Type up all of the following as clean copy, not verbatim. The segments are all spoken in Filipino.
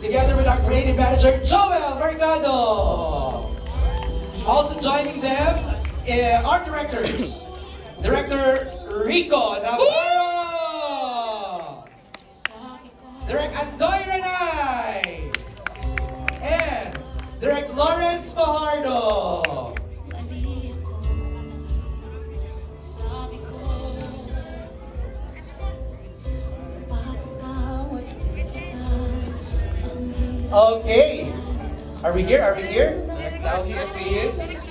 together with our creative manager, Joel Mercado. Also joining them, our directors, Director Rico Navarro, Direct Andoy Ranay, and Direct Lawrence Fajardo. Okay. Are we here? Are we here? Down here, please.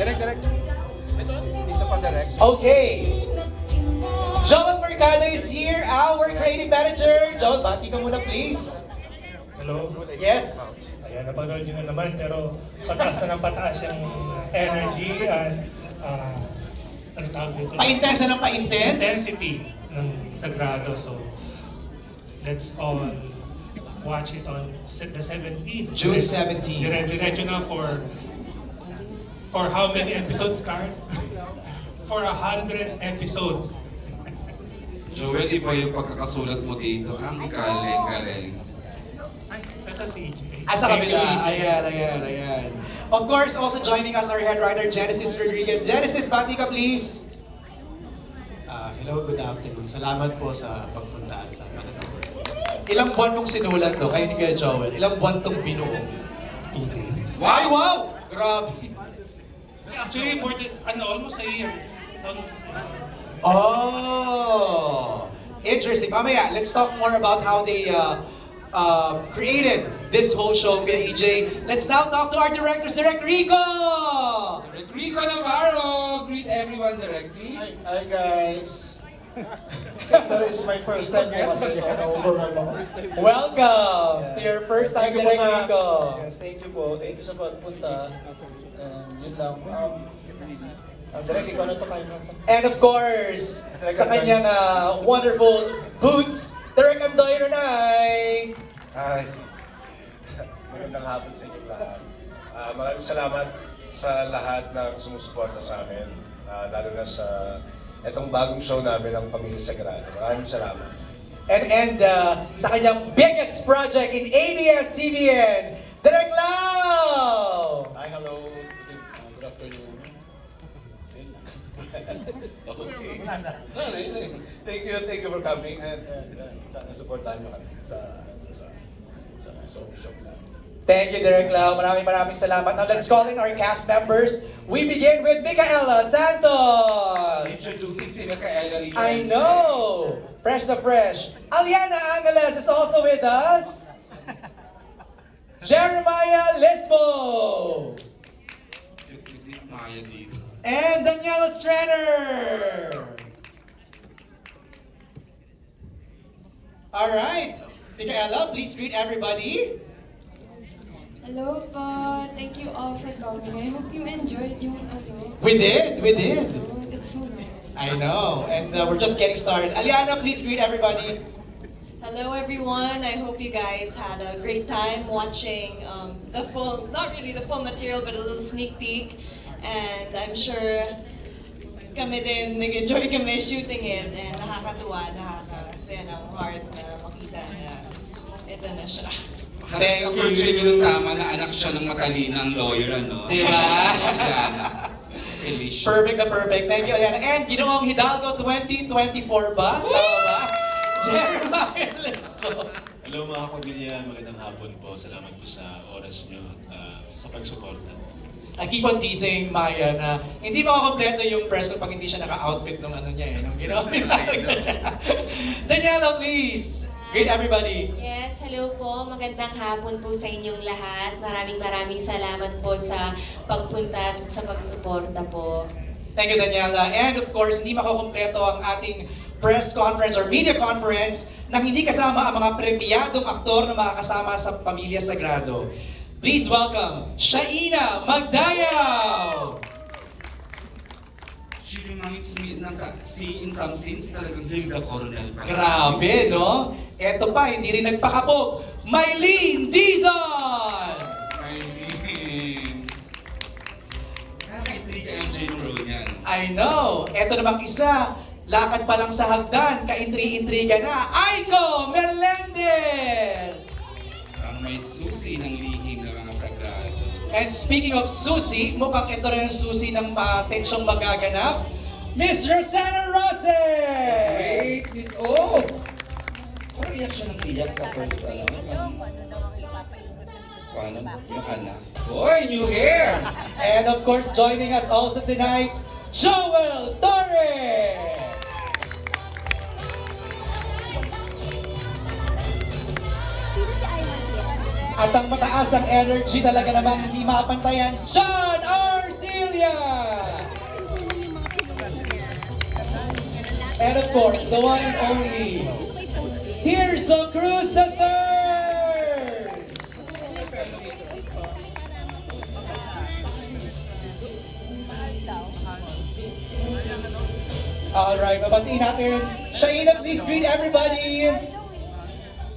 Direct. Dito pa direct. Okay. Joel Mercado is here, our creative manager. Joel, bati ka muna please. Hello? Yes. Ayan, napanood nyo na naman, pero pataas na ng pataas yung energy and ano tawag dito? Pa-intense na ng pa-intense. Intensity ng Sagrado. So, let's all watch it on the 17th. June 17. Diretso na for how many episodes, Carl? For 100 episodes. Joel, iba yung pagkakasulat mo dito. Ang galing. Nasa CJ. Sa kabila. Ayan. Of course, also joining us our head writer, Genesis Rodriguez. Genesis, bati ka please. Hello, good afternoon. Salamat po sa pagpuntaan sa Manila. Ilang buwan mong sinulat to? Kayo ni Kuya Joel. Ilang buwan tong binuo? 2 days. Ay, wow! Grabe. Actually, more than, almost a year. Oh, interesting. Mamaya, let's talk more about how they created this whole show, Kuya EJ. Let's now talk to our directors, Direct Rico! Direct Rico Navarro! Greet everyone directly. Hi guys! Sorry, it's my first time po kasi so na-overwhelm ako. Welcome to your first time, Thank you po Direct sa- Rico. Yes, thank you po. Thank you sa pagpunta. Yun lang. Direct, ikaw na to kayo na to. And of course, sa kanyang wonderful boots, Direct Andoy Ranay. Hi. Magandang hapon sa inyo lahat. Maraming salamat sa lahat ng sumusuporta sa amin. Lalo na sa itong bagong show namin, ang Pamilya Sagrado. Maraming salamat. And sa kanyang biggest project in ABS-CBN, Direct Lau! Hi, hello. Good afternoon. Okay. Thank you for coming and sana supportahan nyo kami sa show namin. Thank you, Direct Lau. Maraming salamat. Now let's call in our cast members. We begin with Micaela Santos. Introducing si Micaela Rio. I know! Fresh na fresh. Aliana Angeles is also with us. Jeremiah Lisbo. Cute Maya dito. And Daniela Stranner. All right. Micaela, please greet everybody. Hello po. Thank you all for coming. I hope you enjoyed yung ano. We did. episode. It's so nice. I know. And we're just getting started. Aliana, please greet everybody. Hello everyone. I hope you guys had a great time watching the full, not really the full material, but a little sneak peek. And I'm sure kami din, nag-enjoy kami shooting it. And nakakatuwa, nakakasaya ng heart na makita na ito na siya. Thank Ka-portray you. nyo ng tama na anak siya ng matalinang lawyer, ano? Diba? Aliana. Alicia. Perfect na perfect. Thank you, Aliana. And Ginoong Hidalgo 2024 ba? Tama ba? Jeremiah Lisbo. Hello mga pamilya, magandang hapon po. Salamat po sa oras nyo at sa pagsuporta. I keep on teasing Maya na hindi makakompleto yung press ko pag hindi siya naka-outfit nung ano niya nung ginawa niya. Daniela, please! Greet everybody! Yes, hello po. Magandang hapon po sa inyong lahat. Maraming salamat po sa pagpunta at sa pagsuporta po. Thank you, Daniela. And of course, hindi makakompleto ang ating press conference or media conference nang hindi kasama ang mga premyadong aktor na makakasama sa Pamilya Sagrado. Please welcome Shaina Magdayaw! She reminds me in some scenes talagang Hilda Coronel. Grabe, no? Eto pa, hindi rin nagpakabog. Mylene Dizon! Eileen. Nakaka-intriga ang Jane Rowe niyan. I know. Eto namang isa, lakad pa lang sa hagdan, kaintri-intriga na, Aiko Melendez! And speaking of susi, mukhang ito rin ang susi ng tensyong magaganap, Miss Rosana Roses! Miss O! Parang iyak siya ng iyak sa first paano? Yung anak. Boy, new hair! And of course, joining us also tonight, Joel Torres! At ang mataas ang energy talaga namang hindi mapantayan, John Arcilia! And of course, the one and only, Tirso Cruz III! Alright, mabatiin natin. Shaina, please greet everybody!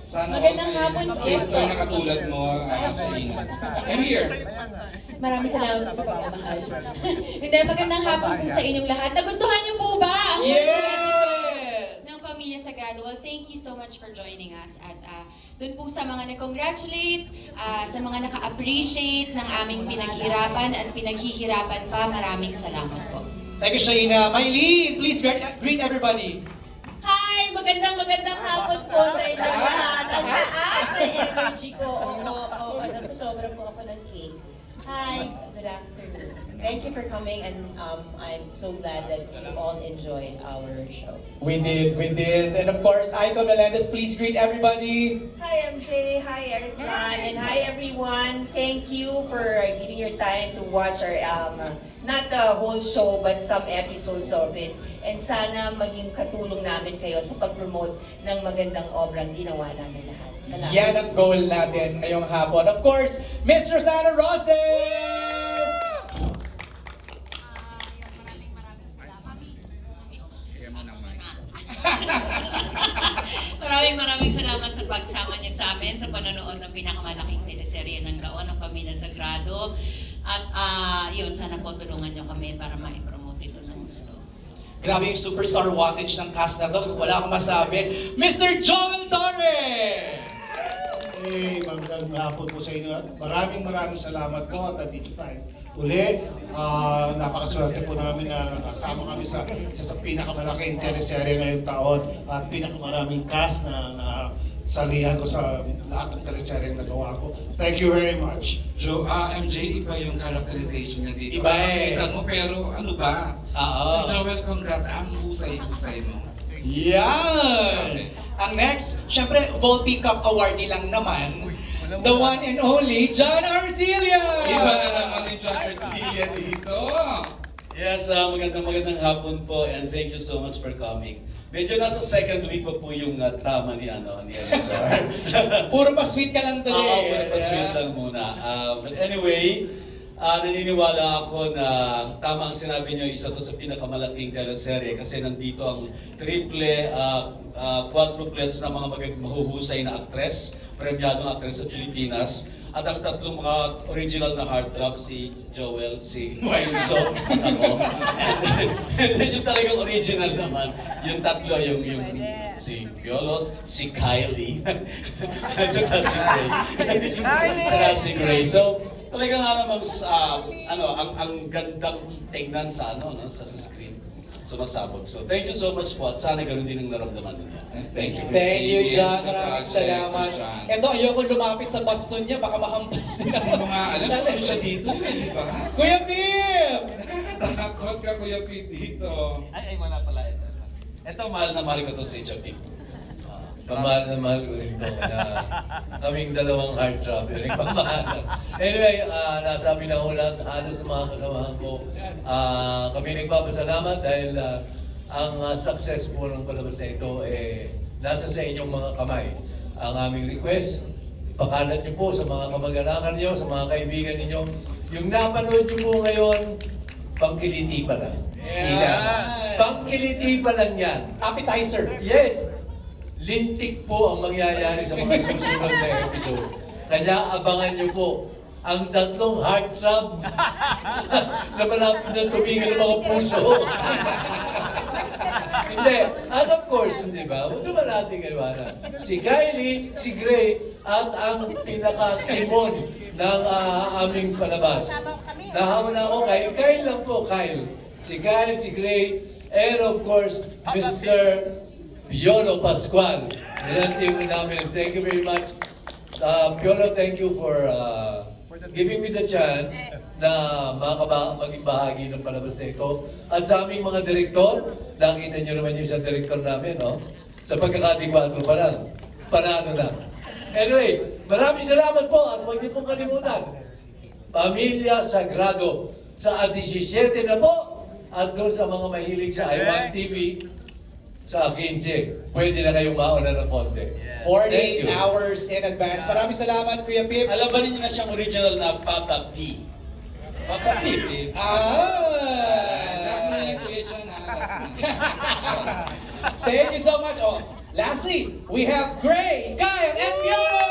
Sana Magandang always hapon po. sister na katulad mo, Sheena. I'm here. Maraming salamat po sa pagmamahal. Hindi, magandang hapon po sa inyong lahat. Nagustuhan niyo po ba ang first episode ng Pamilya Sagrado? Well, thank you so much for joining us. At dun po sa mga na-congratulate, sa mga naka-appreciate ng aming pinaghirapan at pinaghihirapan pa, maraming salamat po. Thank you, Shaina. Mylene, please greet everybody. Hi! Magandang hapon po sa inyo lahat. Ang taas na energy ko. Sobra po ako ng cake. Hi! Good afternoon. Thank you for coming and I'm so glad that you all enjoyed our show. We did. And of course, Aiko Melendez, please greet everybody. Hi MJ, hi Eric Chan, and hi everyone. Thank you for giving your time to watch our, not the whole show, but some episodes of it. And sana maging katulong namin kayo sa pag-promote ng magandang obrang ginawa namin lahat. Salamat. Yan ang goal natin ngayong hapon. Of course, Miss Rosana Roses! Maraming salamat sa pagsama niyo sa amin sa panonood ng pinakamalaking teleserye ng taon, ng Pamilya Sagrado. At yun, sana po tulungan niyo kami para ma-promote ito ng gusto. Grabe yung superstar wattage ng cast na to. Wala akong masabi. Mr. Joel Torres! Hey, magandang hapon po sa inyo. Maraming salamat po at nandito tayo uli. Napakaswerte po namin na nakasama kami sa isa sa pinakamalaking teleserye ngayong taon at pinakamaraming cast na salihan ko sa lahat ng teleserye na nagawa ko. Thank you very much. MJ, iba yung characterization niya dito. Iba eh. Nakita mo, pero ano ba? Oo. So, Joel, congrats. Ang husay-husay mo. Yan! Ang next, syempre, Volpe Cup awardee lang naman. The one and only, John Arcilia! Iba na naman ni John Arcilia dito. Yes, magandang hapon po and thank you so much for coming. Medyo nasa second week pa po yung drama ni Elizar. Puro pa sweet ka lang today. Oo, puro pa sweet lang muna. But anyway, naniniwala ako na tama ang sinabi niyo, isa to sa pinakamalaking teleserye kasi nandito ang triple, quadruplets na mga mahuhusay na aktres, premyadong aktres sa Pilipinas. At ang tatlong mga original na heartthrob, si Joel, si Wilson, at ako. And then yung talagang original naman, yung tatlo, yung si Violos, si Kylie, at saka si Gray. Saka si Gray. So, talagang ang gandang tingnan sa sa screen. Sumasabog. So, thank you so much po at sana ganoon din ang naramdaman niya. Thank you. Thank you, John. Yes, Maraming si salamat. John. Ito, ayoko lumapit sa baston niya. Baka mahampas din Hindi ako. mo nga alam kung siya dito, di ba? Kuya Pim! Nakakatakot ka, Kuya Pete, dito. Ay, wala pala ito. Ito, mahal na mahal ko to si Chapik. Pamahal na mahal ko rin to. Kaming dalawang heartthrob. Yung pamahal. Anyway, nasabi na ho lahat, halos mga kasamahan ko. Kami nagpapasalamat dahil ang success po ng palabas na ito nasa sa inyong mga kamay. Ang aming request, pakalat niyo po sa mga kamag-anakan niyo, sa mga kaibigan ninyo. Yung napanood niyo po ngayon, pangkiliti pa lang. Yan. Pangkiliti pa lang yan. Appetizer. Yes! Lintik po ang mangyayari sa mga susunod na episode. Kaya abangan niyo po ang tatlong heartthrob na malapit na tumingin ang mga puso. Hindi. At of course, di ba? Huwag naman natin kaliwanag. Si Kylie, si Gray, at ang pinaka-timon ng aming palabas. Nahaman ako kay Kyle lang po, Kyle. Si Kyle, si Gray, and of course, Mr. Piolo Pascual. Yan ang team namin. Thank you very much. Piolo, thank you for giving me the chance na maging bahagi ng palabas na ito. At sa aming mga direktor, nakita nyo naman yung isang direktor namin, no? Sa pagkakadikwato pa lang, panalo na. Anyway, maraming salamat po at huwag niyo pong kalimutan. Pamilya Sagrado sa 17 na po at doon sa mga mahilig sa iWant TV sa 15. Pwede na kayong mauna ng konti. Thank 48 you. hours in advance. Maraming salamat, Kuya Pip. Alam ba ninyo na siyang original na Papa P? Papa P. Last minute, Kuya John. Thank you so much. Oh, lastly, we have Gray, Kyle, and Piolo.